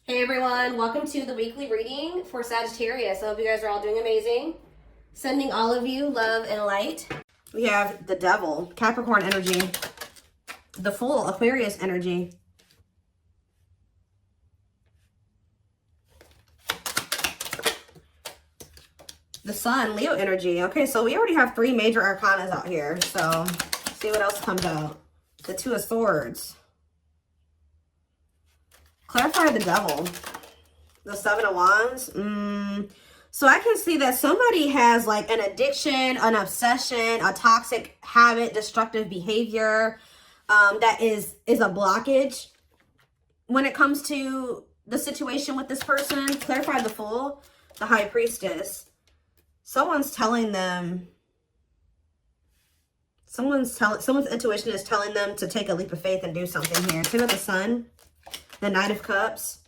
Hey everyone, welcome to the weekly reading for Sagittarius. I hope you guys are all doing amazing. Sending all of you love and light. We have the Devil, Capricorn energy, the Fool, Aquarius energy, the Sun, Leo energy. Okay, so we already have 3 major arcanas out here. So let's see what else comes out. The Two of Swords. Clarify the Devil. The Seven of Wands. So I can see that somebody has like an addiction, an obsession, a toxic habit, destructive behavior that is a blockage when it comes to the situation with this person. Clarify the Fool. The High Priestess. Someone's telling them, someone's intuition is telling them to take a leap of faith and do something here. Two of the Sun. The Knight of Cups.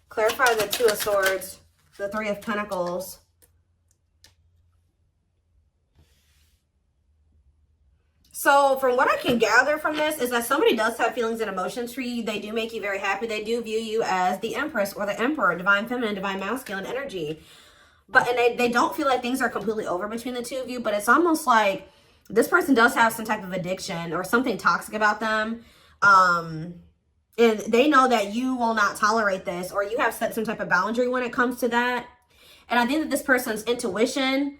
Clarify the Two of Swords. The Three of Pentacles. So from what I can gather from this is that somebody does have feelings and emotions for you. They do make you very happy. They do view you as the Empress or the Emperor, divine feminine, divine masculine energy. And they don't feel like things are completely over between the two of you, but it's almost like this person does have some type of addiction or something toxic about them. And they know that you will not tolerate this, or you have set some type of boundary when it comes to that. And I think that this person's intuition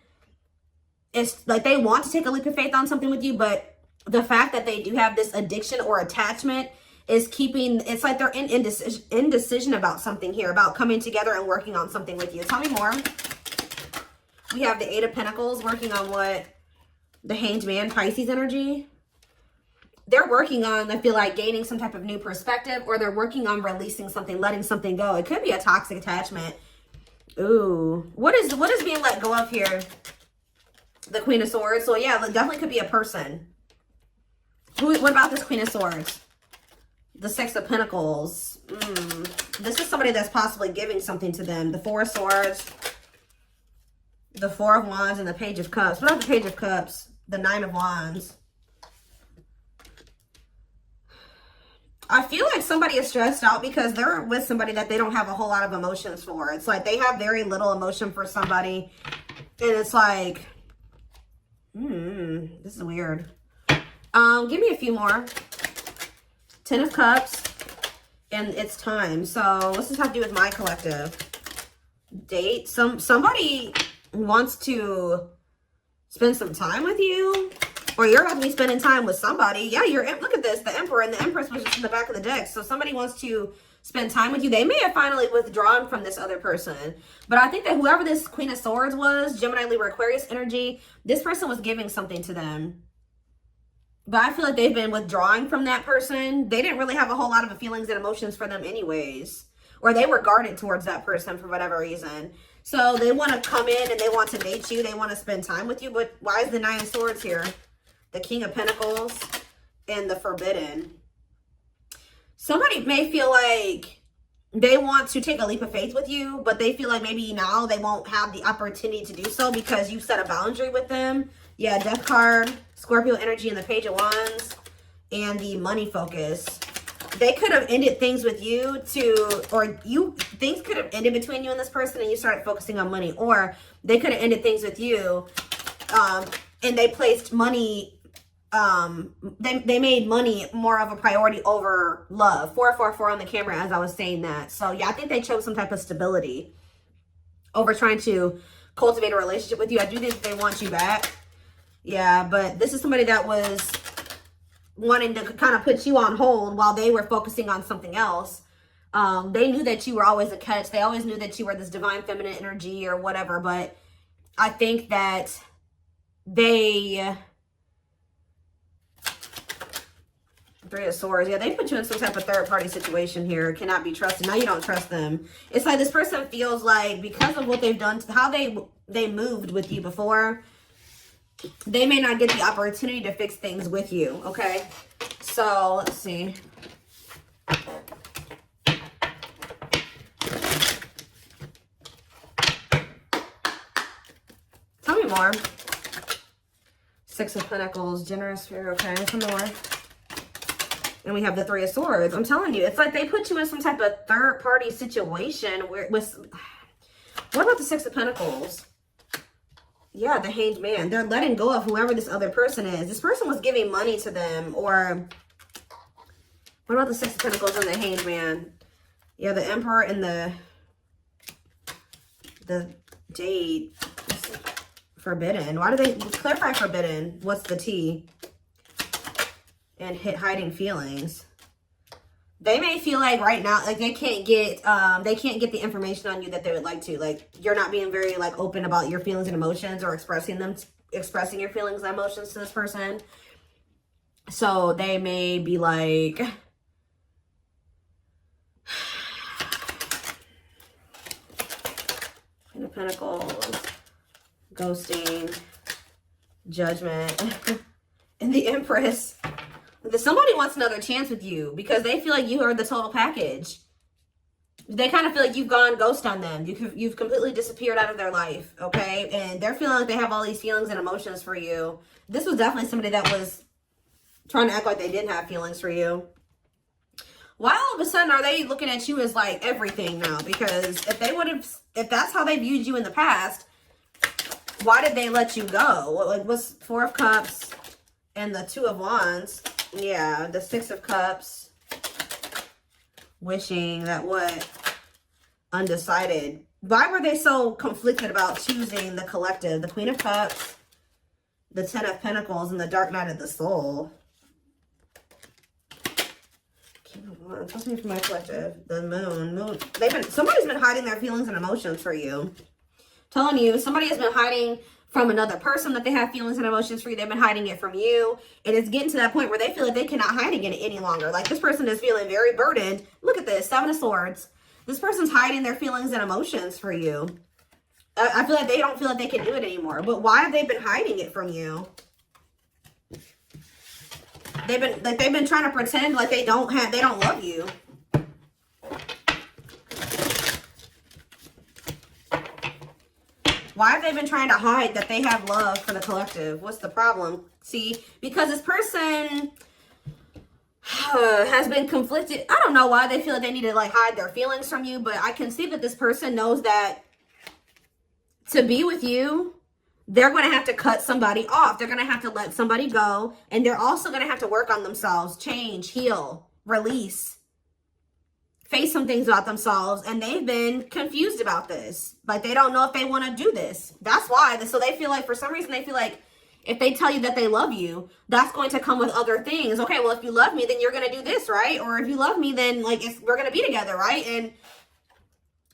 is like they want to take a leap of faith on something with you, but the fact that they do have this addiction or attachment is keeping, it's like they're in indecision about something here, about coming together and working on something with you. Tell me more. We have the Eight of Pentacles working on what? The Hanged Man, Pisces energy. They're working on, I feel like, gaining some type of new perspective, or they're working on releasing something, letting something go. It could be a toxic attachment. Ooh. What is being let go of here? The Queen of Swords. So yeah, it definitely could be a person. What about this Queen of Swords? The Six of Pentacles. This is somebody that's possibly giving something to them. The Four of Swords. The Four of Wands and the Page of Cups. What about the Page of Cups? The Nine of Wands. I feel like somebody is stressed out because they're with somebody that they don't have a whole lot of emotions for. It's like they have very little emotion for somebody. And it's like, this is weird. Give me a few more. Ten of Cups. And it's time. So what's this have to do with my collective? Date. Somebody wants to spend some time with you. Or you're about to be spending time with somebody. Yeah, look at this. The Emperor and the Empress was just in the back of the deck. So somebody wants to spend time with you. They may have finally withdrawn from this other person. But I think that whoever this Queen of Swords was, Gemini, Libra, Aquarius energy, this person was giving something to them. But I feel like they've been withdrawing from that person. They didn't really have a whole lot of feelings and emotions for them anyways. Or they were guarded towards that person for whatever reason. So they want to come in and they want to date you. They want to spend time with you. But why is the Nine of Swords here? The King of Pentacles and the Forbidden. Somebody may feel like they want to take a leap of faith with you, but they feel like maybe now they won't have the opportunity to do so because you set a boundary with them. Yeah, Death card, Scorpio energy, and the Page of Wands, and the Money Focus. They could have ended things with you things could have ended between you and this person and you started focusing on money. Or they could have ended things with you and they placed money, they made money more of a priority over love. 444 on the camera as I was saying that. So yeah, I think they chose some type of stability over trying to cultivate a relationship with you. I do think they want you back. Yeah, but this is somebody that was wanting to kind of put you on hold while they were focusing on something else. They knew that you were always a catch. They always knew that you were this divine feminine energy or whatever. But I think that they... Three of Swords. Yeah, they put you in some type of third-party situation here. Cannot be trusted. Now you don't trust them. It's like this person feels like because of what they've done, how they moved with you before, they may not get the opportunity to fix things with you, okay? So, let's see. Tell me more. Six of Pentacles, generous spirit, okay? Some more. And we have the Three of Swords. I'm telling you, it's like they put you in some type of third-party situation where it was... What about the Six of Pentacles? Yeah, the Hanged Man. They're letting go of whoever this other person is. This person was giving money to them, or... What about the Six of Pentacles and the Hanged Man? Yeah, the Emperor and the Jade. Forbidden. Why do they clarify forbidden? What's the T? And hiding feelings. They may feel like right now, like they can't get the information on you that they would like to. Like you're not being very like open about your feelings and emotions, or expressing your feelings and emotions to this person. So they may be like, Queen of Pentacles, ghosting, Judgment, and the Empress. Somebody wants another chance with you because they feel like you are the total package. They kind of feel like you've gone ghost on them. You've completely disappeared out of their life, okay? And they're feeling like they have all these feelings and emotions for you. This was definitely somebody that was trying to act like they didn't have feelings for you. Why all of a sudden are they looking at you as like everything now? Because if that's how they viewed you in the past, why did they let you go? Like, what's Four of Cups and the Two of Wands? Yeah, the Six of Cups. Wishing that what? Undecided. Why were they so conflicted about choosing the collective? The Queen of Cups, the Ten of Pentacles, and the Dark Night of the Soul. King of Wands. What's me for my collective? The Moon. Somebody's been hiding their feelings and emotions for you. Telling you, somebody has been hiding from another person that they have feelings and emotions for you. They've been hiding it from you. And it's getting to that point where they feel like they cannot hide it any longer. Like this person is feeling very burdened. Look at this, Seven of Swords. This person's hiding their feelings and emotions for you. I feel like they don't feel like they can do it anymore. But why have they been hiding it from you? They've been trying to pretend like they don't love you. Why have they been trying to hide that they have love for the collective? What's the problem? See, because this person has been conflicted. I don't know why they feel like they need to like hide their feelings from you, but I can see that this person knows that to be with you, they're going to have to cut somebody off. They're going to have to let somebody go. And they're also going to have to work on themselves, change, heal, release, face some things about themselves. And they've been confused about this. Like they don't know if they want to do this. That's why. So they feel like, for some reason, they feel like if they tell you that they love you, that's going to come with other things. Okay, well, if you love me, then you're going to do this, right? Or if you love me, then like we're going to be together, right? And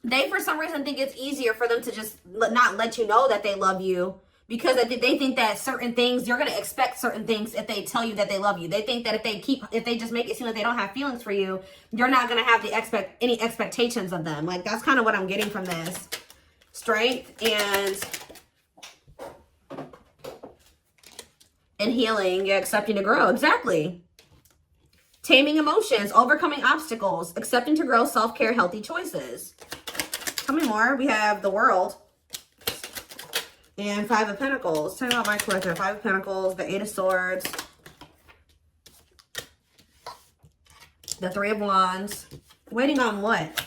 they, for some reason, think it's easier for them to just not let you know that they love you, because they think that certain things, you're going to expect certain things if they tell you that they love you. They think that if they just make it seem like they don't have feelings for you, you're not going to have any expectations of them. Like, that's kind of what I'm getting from this. Strength and healing, yeah, accepting to grow. Exactly. Taming emotions, overcoming obstacles, accepting to grow, self-care, healthy choices. Tell me more. We have the World and Five of Pentacles. Tell me about my collector. Five of Pentacles, the Eight of Swords, the Three of Wands. Waiting on what?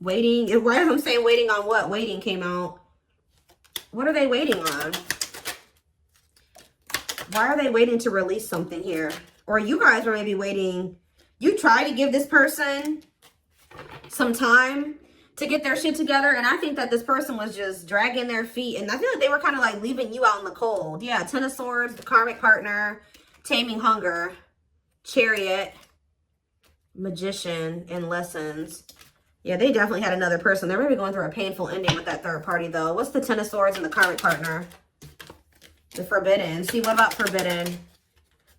Waiting. Why am I saying waiting on what? Waiting came out. What are they waiting on? Why are they waiting to release something here? Or you guys are maybe waiting. You try to give this person some time to get their shit together. And I think that this person was just dragging their feet. And I feel like they were kind of like leaving you out in the cold. Yeah, Ten of Swords, the karmic partner, taming hunger, Chariot, Magician, and Lessons. Yeah, they definitely had another person. They're maybe going through a painful ending with that third party, though. What's the Ten of Swords and the karmic partner? The Forbidden. See, what about Forbidden?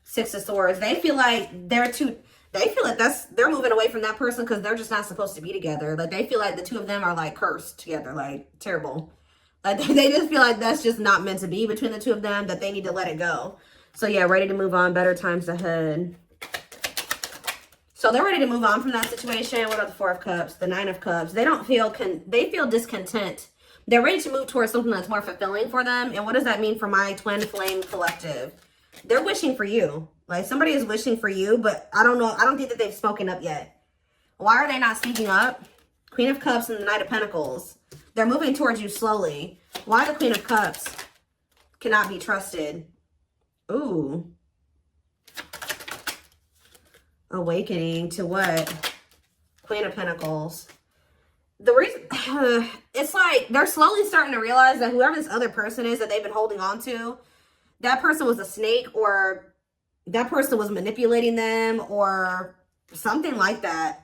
Six of Swords. They feel like they're moving away from that person because they're just not supposed to be together. Like, they feel like the two of them are like cursed together, like terrible. Like, they just feel like that's just not meant to be between the two of them, that they need to let it go. So yeah, ready to move on, better times ahead. So they're ready to move on from that situation. What about the Four of Cups, the Nine of Cups? They feel discontent. They're ready to move towards something that's more fulfilling for them. And what does that mean for my twin flame collective? They're wishing for you. Like, somebody is wishing for you, but I don't know. I don't think that they've spoken up yet. Why are they not speaking up? Queen of Cups and the Knight of Pentacles. They're moving towards you slowly. Why the Queen of Cups cannot be trusted? Ooh. Awakening to what? Queen of Pentacles. The reason, it's like they're slowly starting to realize that whoever this other person is that they've been holding on to, that person was a snake, or that person was manipulating them, or something like that.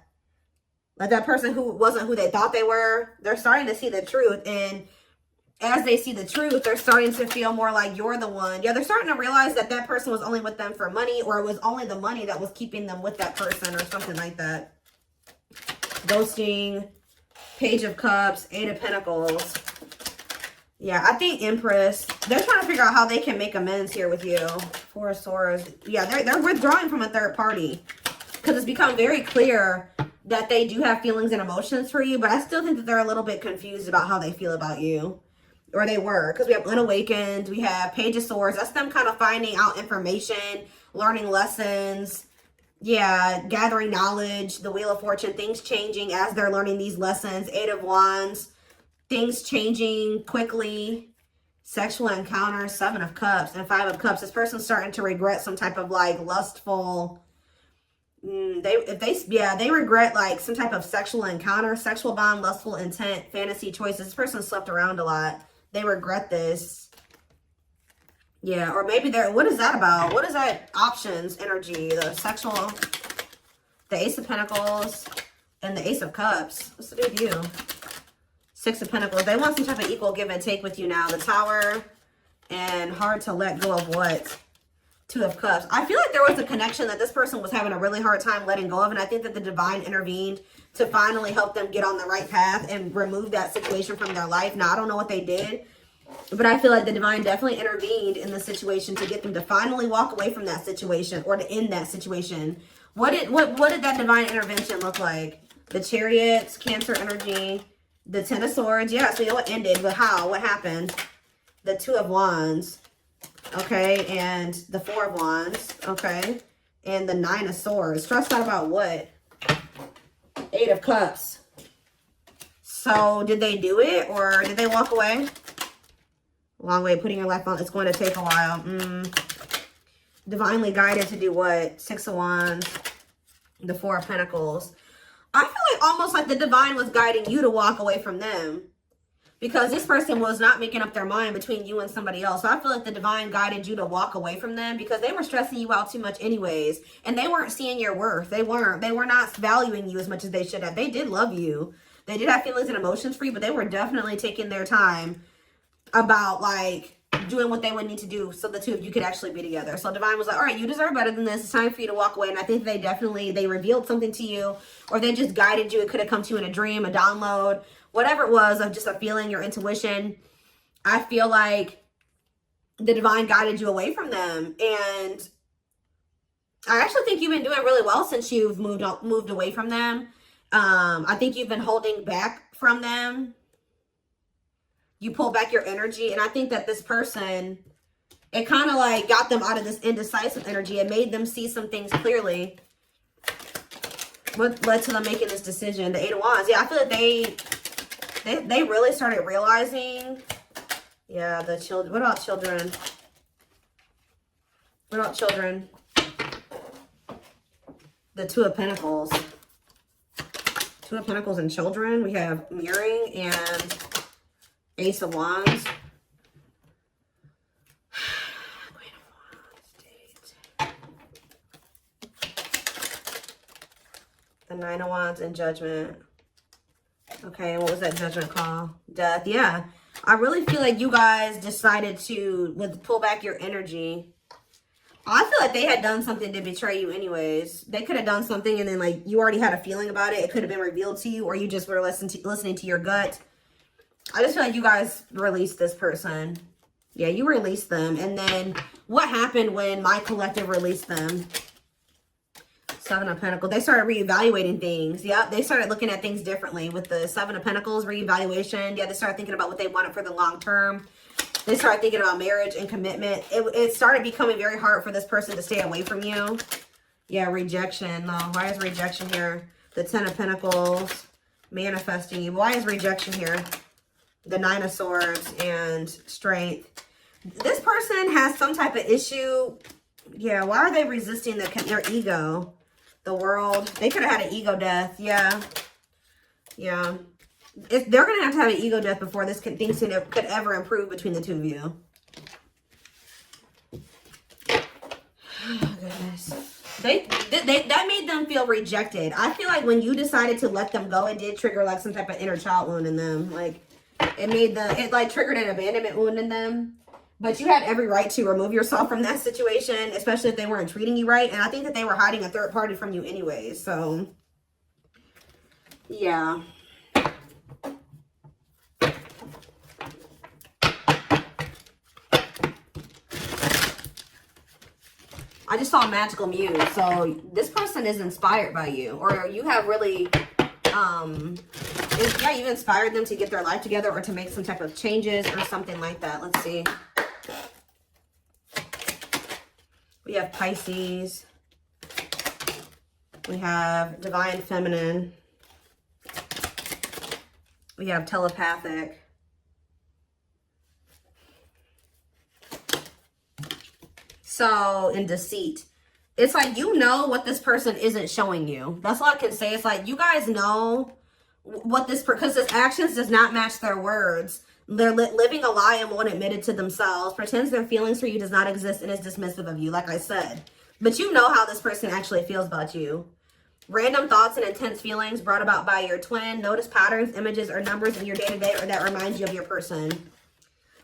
Like that person who wasn't who they thought they were. They're starting to see the truth. And as they see the truth, they're starting to feel more like you're the one. Yeah, they're starting to realize that that person was only with them for money, or it was only the money that was keeping them with that person, or something like that. Ghosting, Page of Cups, Eight of Pentacles. Yeah, I think Empress. They're trying to figure out how they can make amends here with you. Four of Swords. Yeah, they're withdrawing from a third party. Because it's become very clear that they do have feelings and emotions for you. But I still think that they're a little bit confused about how they feel about you. Or they were. Because we have Unawakened. We have Page of Swords. That's them kind of finding out information. Learning lessons. Yeah, gathering knowledge. The Wheel of Fortune. Things changing as they're learning these lessons. Eight of Wands. Things changing quickly. Sexual encounters. Seven of Cups and Five of Cups. This person's starting to regret some type of like lustful. They regret like some type of sexual encounter, sexual bond, lustful intent, fantasy choices. This person slept around a lot. They regret this. Yeah, or maybe they're, what is that about? What is that options energy? The sexual, the Ace of Pentacles and the Ace of Cups. What's the deal with you? Six of Pentacles. They want some type of equal give and take with you now. The Tower and hard to let go of what? Two of Cups. I feel like there was a connection that this person was having a really hard time letting go of, and I think that the divine intervened to finally help them get on the right path and remove that situation from their life. Now, I don't know what they did, but I feel like the divine definitely intervened in the situation to get them to finally walk away from that situation, or to end that situation. What did that divine intervention look like? The Chariots, Cancer energy, the Ten of Swords. Yeah, so you know what ended, but how? What happened? The Two of Wands. Okay, and the Four of Wands, okay, and the Nine of Swords. Stressed out about what? Eight of Cups. So, did they do it, or did they walk away? Long way, putting your life on, it's going to take a while. Divinely guided to do what? Six of Wands, the Four of Pentacles. I feel like almost like the divine was guiding you to walk away from them. Because this person was not making up their mind between you and somebody else. So I feel like the divine guided you to walk away from them because they were stressing you out too much anyways. And they weren't seeing your worth. They were not valuing you as much as they should have. They did love you. They did have feelings and emotions for you, but they were definitely taking their time about like doing what they would need to do so the two of you could actually be together. So divine was like, all right, you deserve better than this. It's time for you to walk away. And I think they revealed something to you, or they just guided you. It could have come to you in a dream, a download, whatever it was, of just a feeling, your intuition. I feel like the divine guided you away from them. And I actually think you've been doing really well since you've moved away from them. I think you've been holding back from them. You pull back your energy. And I think that this person, it kind of like got them out of this indecisive energy. It made them see some things clearly. What led to them making this decision? The Eight of Wands. Yeah, I feel like they really started realizing. Yeah, the children. What about children? What about children? The Two of Pentacles. Two of Pentacles and children. We have mirroring and Ace of Wands. Queen of Wands. The Nine of Wands and Judgment. Okay, and what was that Judgment call? Death. Yeah. I really feel like you guys decided to pull back your energy. I feel like they had done something to betray you anyways. They could have done something and then like you already had a feeling about it. It could have been revealed to you, or you just were listening to your gut. I just feel like you guys released this person. Yeah, you released them. And then what happened when my collective released them? Seven of Pentacles. They started reevaluating things. Yeah, they started looking at things differently with the Seven of Pentacles reevaluation. Yeah, they started thinking about what they wanted for the long term. They started thinking about marriage and commitment. It started becoming very hard for this person to stay away from you. Yeah, rejection. No, why is rejection here? The Ten of Pentacles, manifesting you. Why is rejection here? The Nine of Swords and Strength. This person has some type of issue. Yeah, why are they resisting their ego? The World. They could have had an ego death. Yeah. Yeah. They're going to have an ego death before this thing could ever improve between the two of you. Oh, goodness. That made them feel rejected. I feel like when you decided to let them go, it did trigger like some type of inner child wound in them. Like it like triggered an abandonment wound in them. But you had every right to remove yourself from that situation, especially if they weren't treating you right. And I think that they were hiding a third party from you anyway. So, yeah. I just saw a magical muse. So this person is inspired by you, or you have really, yeah, you inspired them to get their life together or to make some type of changes or something like that. Let's see. We have Pisces. We have Divine Feminine. We have Telepathic. So, in Deceit. It's like, you know what this person isn't showing you. That's all I can say. It's like, you guys know what this, because his actions does not match their words. They're living a lie and won't admit it to themselves. Pretends their feelings for you does not exist and is dismissive of you, like I said. But you know how this person actually feels about you. Random thoughts and intense feelings brought about by your twin. Notice patterns, images, or numbers in your day-to-day or that remind you of your person.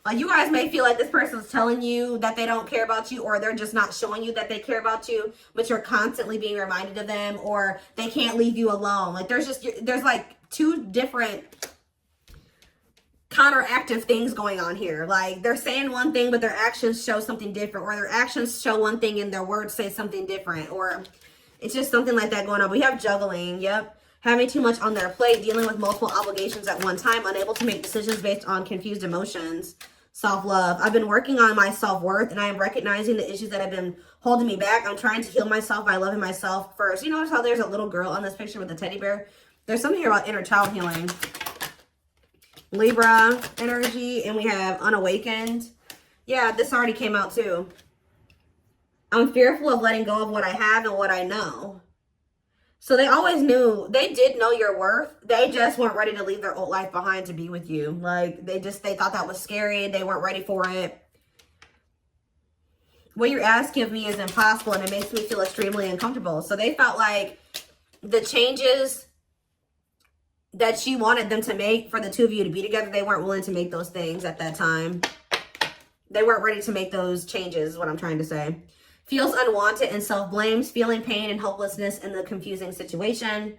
Like, you guys may feel like this person's telling you that they don't care about you, or they're just not showing you that they care about you, but you're constantly being reminded of them, or they can't leave you alone. Like, there's like two different counteractive things going on here. Like, they're saying one thing, but their actions show something different, or their actions show one thing and their words say something different, or it's just something like that going on. We have juggling. Yep. Having too much on their plate, dealing with multiple obligations at one time, unable to make decisions based on confused emotions. Self-love. I've been working on my self-worth, and I am recognizing the issues that have been holding me back. I'm trying to heal myself by loving myself first. You notice how there's a little girl on this picture with a teddy bear? There's something here about inner child healing. Libra energy, and we have unawakened. Yeah, this already came out too. I'm fearful of letting go of what I have and what I know. So they always knew, they did know your worth. They just weren't ready to leave their old life behind to be with you. Like, they thought that was scary. They weren't ready for it. What you're asking of me is impossible, and it makes me feel extremely uncomfortable. So they felt like the changes that you wanted them to make for the two of you to be together, they weren't willing to make those things at that time. They weren't ready to make those changes, is what I'm trying to say. Feels unwanted and self-blames, feeling pain and hopelessness in the confusing situation.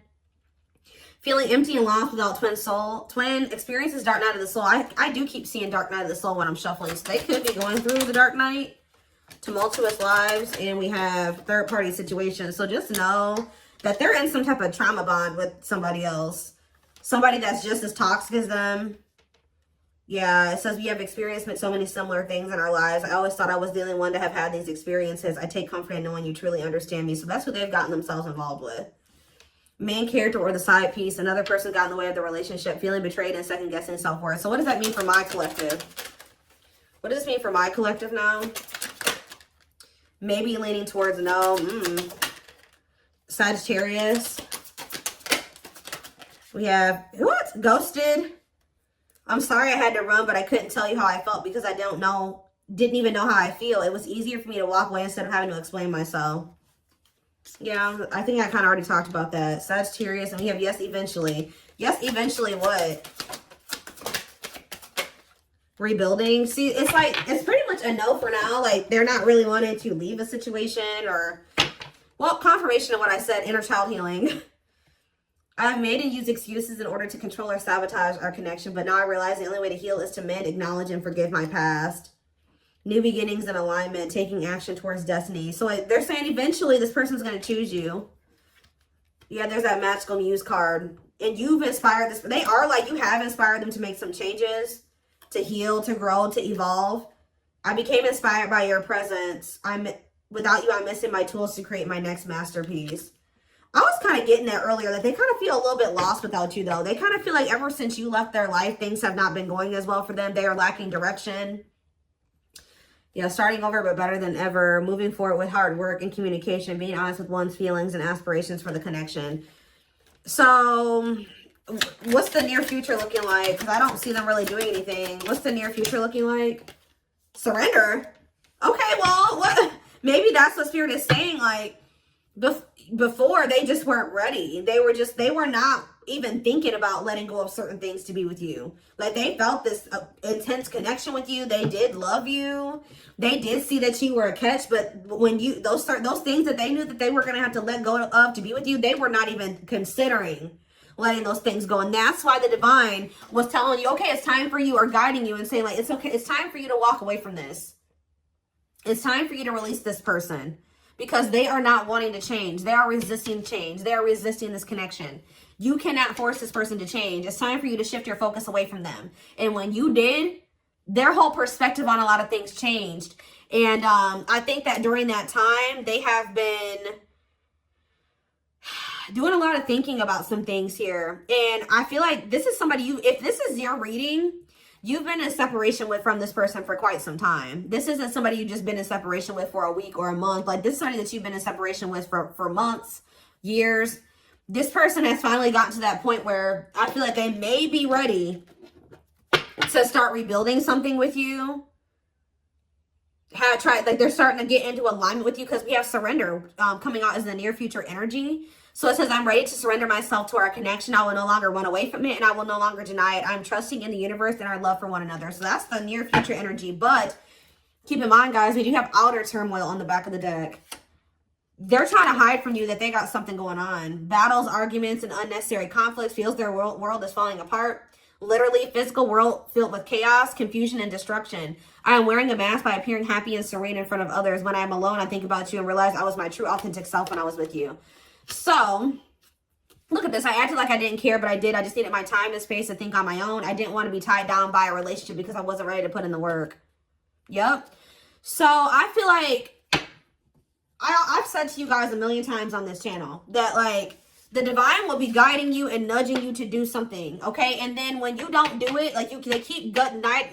Feeling empty and lost without twin soul. Twin experiences dark night of the soul. I do keep seeing dark night of the soul when I'm shuffling. So they could be going through the dark night. Tumultuous lives. And we have third party situations. So just know that they're in some type of trauma bond with somebody else. Somebody that's just as toxic as them. Yeah, it says we have experienced so many similar things in our lives. I always thought I was the only one to have had these experiences. I take comfort in knowing you truly understand me. So that's what they've gotten themselves involved with. Main character or the side piece. Another person got in the way of the relationship. Feeling betrayed and second guessing self-worth. So what does that mean for my collective? What does this mean for my collective now? Maybe leaning towards no. Sagittarius. We have, what? Ghosted. I'm sorry I had to run, but I couldn't tell you how I felt because I didn't even know how I feel. It was easier for me to walk away instead of having to explain myself. Yeah, I think I kind of already talked about that. Sagittarius, and we have yes, eventually. Yes, eventually what? Rebuilding. See, it's like, it's pretty much a no for now. Like, they're not really wanting to leave a situation or, well, confirmation of what I said, inner child healing. I've made and used excuses in order to control or sabotage our connection, but now I realize the only way to heal is to mend, acknowledge, and forgive my past. New beginnings and alignment, taking action towards destiny. So they're saying eventually this person's going to choose you. Yeah, there's that magical muse card. And you've inspired this. They are like, you have inspired them to make some changes. to heal, to grow, to evolve. I became inspired by your presence. Without you, I'm missing my tools to create my next masterpiece. I was kind of getting that earlier, that they kind of feel a little bit lost without you, though. They kind of feel like ever since you left their life, things have not been going as well for them. They are lacking direction. Yeah, starting over, but better than ever. Moving forward with hard work and communication. Being honest with one's feelings and aspirations for the connection. So, what's the near future looking like? Because I don't see them really doing anything. What's the near future looking like? Surrender. Okay, well, what? Maybe that's what Spirit is saying. Like, before, they just weren't ready. They were not even thinking about letting go of certain things to be with you. Like, they felt this intense connection with you. They did love you. They did see that you were a catch, but when you, those things that they knew that they were going to have to let go of to be with you, they were not even considering letting those things go. And that's why the divine was telling you, okay, it's time for you, or guiding you and saying, like, it's okay. It's time for you to walk away from this. It's time for you to release this person, because they are not wanting to change. They are resisting change. They are resisting this connection. You cannot force this person to change. It's time for you to shift your focus away from them. And when you did, their whole perspective on a lot of things changed. And I think that during that time, they have been doing a lot of thinking about some things here. And I feel like this is somebody if this is your reading, you've been in separation from this person for quite some time. This isn't somebody you've just been in separation with for a week or a month. Like, this is somebody that you've been in separation with for months, years. This person has finally gotten to that point where I feel like they may be ready to start rebuilding something with you. Like, they're starting to get into alignment with you, because we have surrender coming out as the near future energy. So it says, I'm ready to surrender myself to our connection. I will no longer run away from it, and I will no longer deny it. I'm trusting in the universe and our love for one another. So that's the near future energy. But keep in mind, guys, we do have outer turmoil on the back of the deck. They're trying to hide from you that they got something going on. Battles, arguments, and unnecessary conflicts. Feels their world is falling apart. Literally, physical world filled with chaos, confusion, and destruction. I am wearing a mask by appearing happy and serene in front of others. When I'm alone, I think about you and realize I was my true, authentic self when I was with you. So, look at this. I acted like I didn't care, but I did. I just needed my time and space to think on my own. I didn't want to be tied down by a relationship because I wasn't ready to put in the work. Yep. So, I feel like I've said to you guys a million times on this channel that, like, the divine will be guiding you and nudging you to do something, okay? And then when you don't do it, like, they keep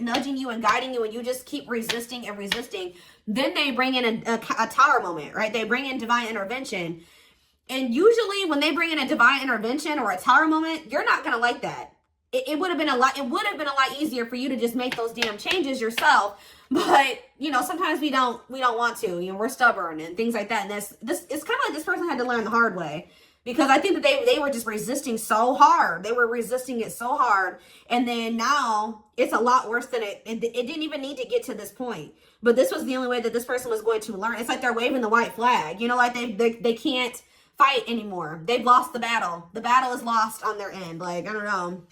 nudging you and guiding you, and you just keep resisting and resisting. Then they bring in a tower moment, right? They bring in divine intervention. And usually when they bring in a divine intervention or a tower moment, you're not going to like that. It would have been a lot easier for you to just make those damn changes yourself. But, you know, sometimes we don't want to. You know, we're stubborn and things like that. And it's kind of like this person had to learn the hard way. Because I think that they were just resisting so hard. They were resisting it so hard. And then now it's a lot worse than it didn't even need to get to this point. But this was the only way that this person was going to learn. It's like they're waving the white flag. You know, like they can't fight anymore. They've lost the battle. The battle is lost on their end. Like, I don't know.